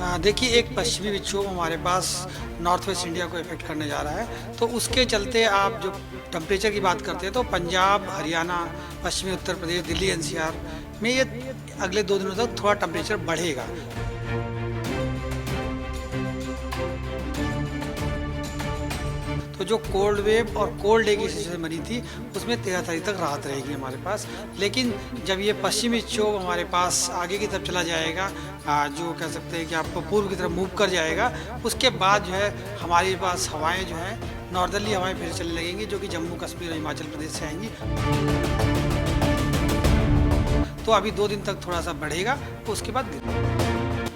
देखिए, एक पश्चिमी विक्षोभ हमारे पास नॉर्थ वेस्ट इंडिया को इफ़ेक्ट करने जा रहा है। तो उसके चलते आप जो टेम्परेचर की बात करते हैं तो पंजाब, हरियाणा, पश्चिमी उत्तर प्रदेश, दिल्ली एनसीआर में ये अगले 2 दिनों तक थोड़ा टेम्परेचर बढ़ेगा। तो जो कोल्ड वेव और कोल्ड डे की सिचुएशन बनी थी, उसमें 13 तारीख तक राहत रहेगी हमारे पास। लेकिन जब ये पश्चिमी विक्षोभ हमारे पास आगे की तरफ चला जाएगा, जो कह सकते हैं कि आपको पूर्व की तरफ मूव कर जाएगा, उसके बाद जो है हमारे पास हवाएं जो हैं नॉर्दर्ली हवाएं फिर चलने लगेंगी, जो कि जम्मू कश्मीर और हिमाचल प्रदेश से आएंगी। तो अभी 2 दिन तक थोड़ा सा बढ़ेगा, तो उसके बाद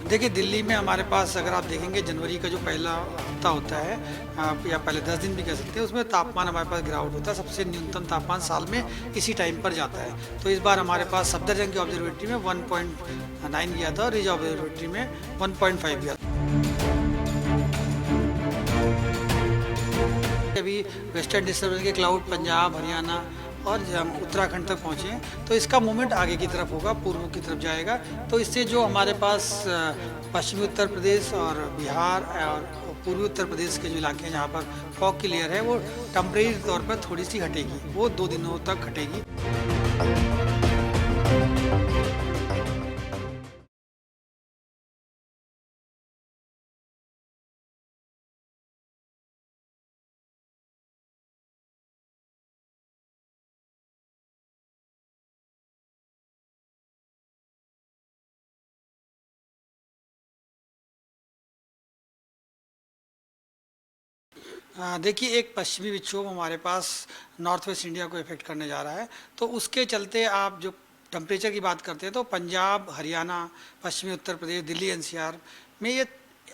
देखिए, दिल्ली में हमारे पास अगर आप देखेंगे जनवरी का जो पहला हफ्ता होता है, या पहले 10 दिन भी कह सकते हैं, उसमें तापमान हमारे पास गिरावट होता है। सबसे न्यूनतम तापमान साल में इसी टाइम पर जाता है। तो इस बार हमारे पास सफदरजंग की ऑब्जर्वेटरी में 1.9 गया था और रिज ऑब्जर्वेटरी में 1.5 गया था। अभी वेस्टर्न डिस्टर्बेंस के क्लाउड पंजाब, हरियाणा और हम उत्तराखंड तक पहुँचे हैं, तो इसका मूवमेंट आगे की तरफ होगा, पूर्व की तरफ जाएगा। तो इससे जो हमारे पास पश्चिमी उत्तर प्रदेश और बिहार और पूर्वी उत्तर प्रदेश के जो इलाके हैं जहाँ पर फॉग की लेयर है, वो टेम्परेरी तौर पर थोड़ी सी हटेगी, वो 2 दिनों तक हटेगी। देखिए, एक पश्चिमी विक्षोभ हमारे पास नॉर्थ वेस्ट इंडिया को इफ़ेक्ट करने जा रहा है। तो उसके चलते आप जो टेम्परेचर की बात करते हैं तो पंजाब, हरियाणा, पश्चिमी उत्तर प्रदेश, दिल्ली एनसीआर में ये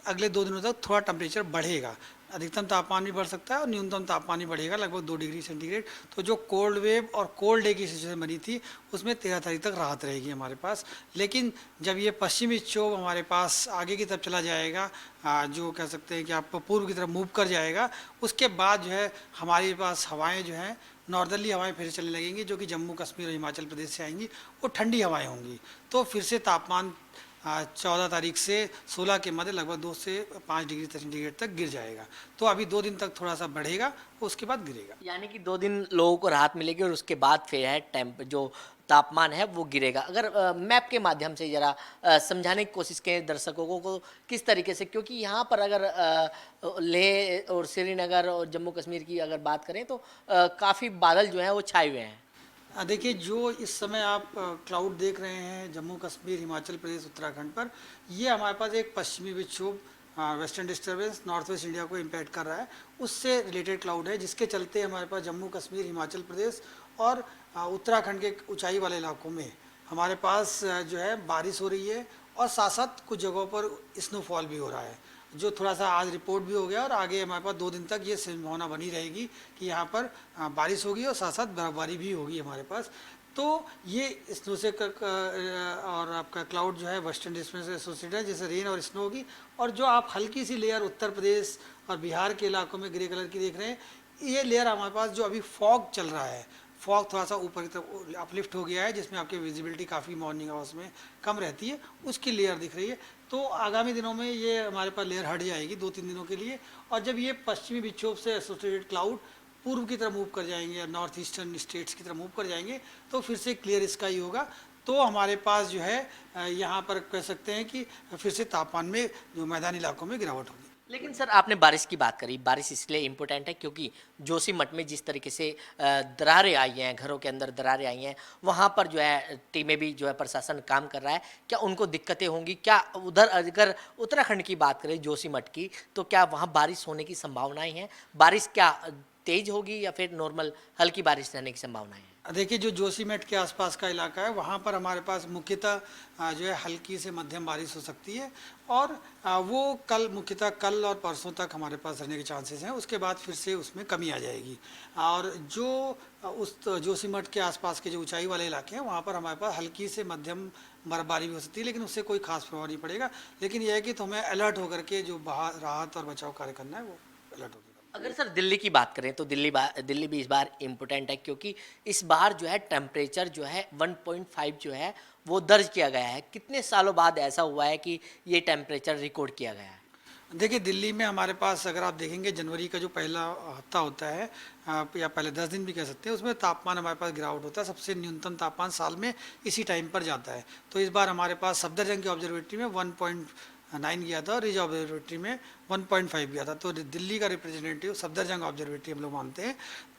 अगले 2 दिनों तक थोड़ा टेम्परेचर बढ़ेगा। अधिकतम तापमान भी बढ़ सकता है और न्यूनतम तापमान भी बढ़ेगा, लगभग 2 डिग्री सेंटीग्रेड। तो जो कोल्ड वेव और कोल्ड डे की सिचुएशन बनी थी, उसमें 13 तारीख तक राहत रहेगी हमारे पास। लेकिन जब ये पश्चिमी विक्षोभ हमारे पास आगे की तरफ चला जाएगा, जो कह सकते हैं कि आपको पूर्व की तरफ मूव कर जाएगा, उसके बाद जो है हमारे पास हवाएं जो हैं नॉर्दर्ली हवाएं फिर चलने लगेंगी, जो कि जम्मू कश्मीर और हिमाचल प्रदेश से आएंगी। वो ठंडी हवाएं होंगी। तो फिर से तापमान 14 तारीख से 16 के मध्य लगभग 2 से 5 डिग्री सेंटीग्रेड तक गिर जाएगा। तो अभी 2 दिन तक थोड़ा सा बढ़ेगा, उसके बाद गिरेगा। यानी कि 2 दिन लोगों को राहत मिलेगी और उसके बाद फिर है टेम्प जो तापमान है वो गिरेगा। अगर मैप के माध्यम से ज़रा समझाने की कोशिश करें दर्शकों को किस तरीके से, क्योंकि यहाँ पर अगर लेह और श्रीनगर और जम्मू कश्मीर की अगर बात करें तो काफ़ी बादल जो हैं वो छाए हुए हैं। देखिए, जो इस समय आप क्लाउड देख रहे हैं जम्मू कश्मीर, हिमाचल प्रदेश, उत्तराखंड पर, ये हमारे पास एक पश्चिमी विक्षोभ, western disturbance north west India को इम्पैक्ट कर रहा है। उससे रिलेटेड क्लाउड है, जिसके चलते हमारे पास जम्मू कश्मीर, हिमाचल प्रदेश और उत्तराखंड के ऊंचाई वाले इलाकों में हमारे पास जो है बारिश हो रही है, और साथ साथ कुछ जगहों पर स्नोफॉल भी हो रहा है, जो थोड़ा सा आज रिपोर्ट भी हो गया। और आगे हमारे पास 2 दिन तक ये संभावना बनी रहेगी कि यहाँ पर बारिश होगी और साथ साथ बर्फबारी भी होगी हमारे पास। तो ये स्नो से और आपका क्लाउड जो है वेस्टर्न डिस्टेंस से एसोसिएटेड है, जैसे रेन और स्नो होगी। और जो आप हल्की सी लेयर उत्तर प्रदेश और बिहार के इलाकों में ग्रे कलर की देख रहे हैं, ये लेयर हमारे पास जो अभी फॉग चल रहा है, फॉग थोड़ा सा ऊपर की तरफ अपलिफ्ट हो गया है, जिसमें आपकी विजिबिलिटी काफ़ी मॉर्निंग आवर्स में कम रहती है, उसकी लेयर दिख रही है। तो आगामी दिनों में ये हमारे पास लेयर हट जाएगी 2-3 दिनों के लिए। और जब ये पश्चिमी विक्षोभ से एसोसिएटेड क्लाउड पूर्व की तरफ मूव कर जाएंगे या नॉर्थ ईस्टर्न स्टेट्स की तरफ मूव कर जाएंगे, तो फिर से क्लियर स्काई होगा। तो हमारे पास जो है यहाँ पर कह सकते हैं कि फिर से तापमान में जो मैदानी इलाकों में गिरावट होगी। लेकिन सर आपने बारिश की बात करी, बारिश इसलिए इम्पोर्टेंट है क्योंकि जोशीमठ में जिस तरीके से दरारें आई हैं, घरों के अंदर दरारें आई हैं, वहाँ पर जो है टीमें भी जो है प्रशासन काम कर रहा है। क्या उनको दिक्कतें होंगी? क्या उधर अगर उत्तराखंड की बात करें जोशीमठ की, तो क्या वहाँ बारिश होने की संभावनाएं हैं? बारिश क्या तेज होगी या फिर नॉर्मल हल्की बारिश रहने की संभावनाएं हैं? देखिए, जो जोशीमठ के आसपास का इलाका है, वहाँ पर हमारे पास मुख्यतः जो है हल्की से मध्यम बारिश हो सकती है। और वो मुख्यतः कल और परसों तक हमारे पास रहने के चांसेस हैं। उसके बाद फिर से उसमें कमी आ जाएगी। और जो उस जोशीमठ के आसपास के जो ऊंचाई वाले इलाके हैं, वहाँ पर हमारे पास हल्की से मध्यम बर्फबारी भी हो सकती है, लेकिन उससे कोई खास प्रभाव नहीं पड़ेगा। लेकिन यह है कि तुम्हें अलर्ट होकर के जो राहत और बचाव कार्य करना है, वो अलर्ट होगी। अगर सर दिल्ली की बात करें तो दिल्ली भी इस बार इम्पोर्टेंट है क्योंकि इस बार जो है टेम्परेचर जो है 1.5 जो है वो दर्ज किया गया है। कितने सालों बाद ऐसा हुआ है कि ये टेम्परेचर रिकॉर्ड किया गया है? देखिए दिल्ली में हमारे पास अगर आप देखेंगे जनवरी का जो पहला हफ्ता होता है या पहले 10 दिन भी कह सकते हैं, उसमें तापमान हमारे पास गिरावट होता है। सबसे न्यूनतम तापमान साल में इसी टाइम पर जाता है। तो इस बार हमारे पास सफदरजंग की ऑब्जर्वेटरी में 1.9 गया था और रिज ऑब्जर्वेटरी में 1.5 गया था। तो दिल्ली का रिप्रेजेंटेटिव सफदरजंग ऑब्जर्वेटरी हम लोग मानते हैं,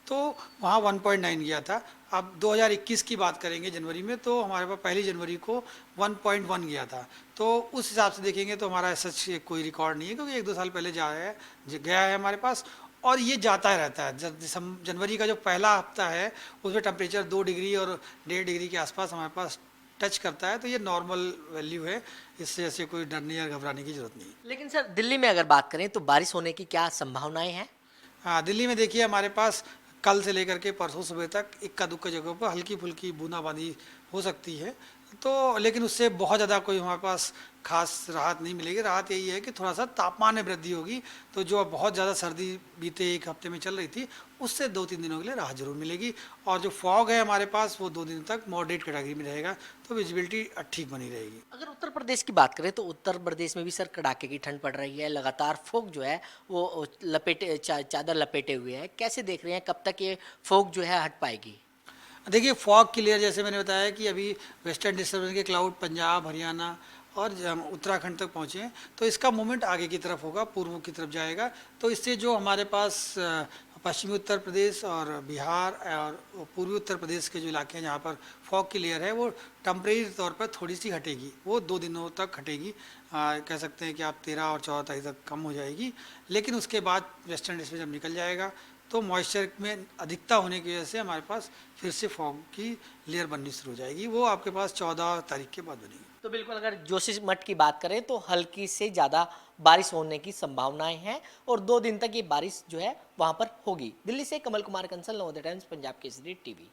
तो वहाँ 1.9 गया था। अब 2021 की बात करेंगे जनवरी में, तो हमारे पास पहली जनवरी को 1.1 गया था। तो उस हिसाब से देखेंगे तो हमारा सच कोई रिकॉर्ड नहीं है, क्योंकि 1-2 साल पहले गया है हमारे पास, और ये जाता रहता है। जनवरी का जो पहला हफ्ता है उसमें टेम्परेचर 2 डिग्री और 1.5 डिग्री के आसपास हमारे पास टच करता है। तो ये नॉर्मल वैल्यू है, इससे ऐसे कोई डरने या घबराने की जरूरत नहीं है। लेकिन सर दिल्ली में अगर बात करें तो बारिश होने की क्या संभावनाएं हैं? हाँ, दिल्ली में देखिए हमारे पास कल से लेकर के परसों सुबह तक इक्का दुक्का जगहों पर हल्की फुल्की बूंदाबांदी हो सकती है। तो लेकिन उससे बहुत ज़्यादा कोई हमारे पास खास राहत नहीं मिलेगी। राहत यही है कि थोड़ा सा तापमान में वृद्धि होगी। तो जो बहुत ज़्यादा सर्दी बीते एक हफ्ते में चल रही थी, उससे 2-3 दिनों के लिए राहत जरूर मिलेगी। और जो फॉग है हमारे पास वो 2 दिन तक मॉडरेट कैटेगरी में रहेगा, तो विजिबिलिटी ठीक बनी रहेगी। अगर उत्तर प्रदेश की बात करें तो उत्तर प्रदेश में भी सर कड़ाके की ठंड पड़ रही है। लगातार फोग जो है वो चादर लपेटे हुए है। कैसे देख रहे हैं, कब तक ये फोग जो है हट पाएगी? देखिए फॉग क्लियर, जैसे मैंने बताया कि अभी वेस्टर्न डिस्टर्बेंस के क्लाउड पंजाब, हरियाणा और उत्तराखंड तक पहुँचे हैं। तो इसका मूवमेंट आगे की तरफ होगा, पूर्व की तरफ जाएगा। तो इससे जो हमारे पास पश्चिमी उत्तर प्रदेश और बिहार और पूर्वी उत्तर प्रदेश के जो इलाके हैं जहाँ पर फॉग की लेयर है, वो टेम्परेरी तौर पर थोड़ी सी हटेगी। वो 2 दिनों तक हटेगी। कह सकते हैं कि आप 13 और 14 तारीख तक कम हो जाएगी। लेकिन उसके बाद वेस्टर्न डिस्टर्बेंस जब निकल जाएगा, तो मॉइस्चर में अधिकता होने की वजह से हमारे पास फिर से फॉग की लेयर बननी शुरू हो जाएगी। वो आपके पास 14 तारीख के बाद बनेगी। तो बिल्कुल अगर जोशीमठ की बात करें तो हल्की से ज़्यादा बारिश होने की संभावनाएं हैं और 2 दिन तक ये बारिश जो है वहाँ पर होगी। दिल्ली से कमल कुमार कंसल, नवोदय टाइम्स, पंजाब केसरी टीवी।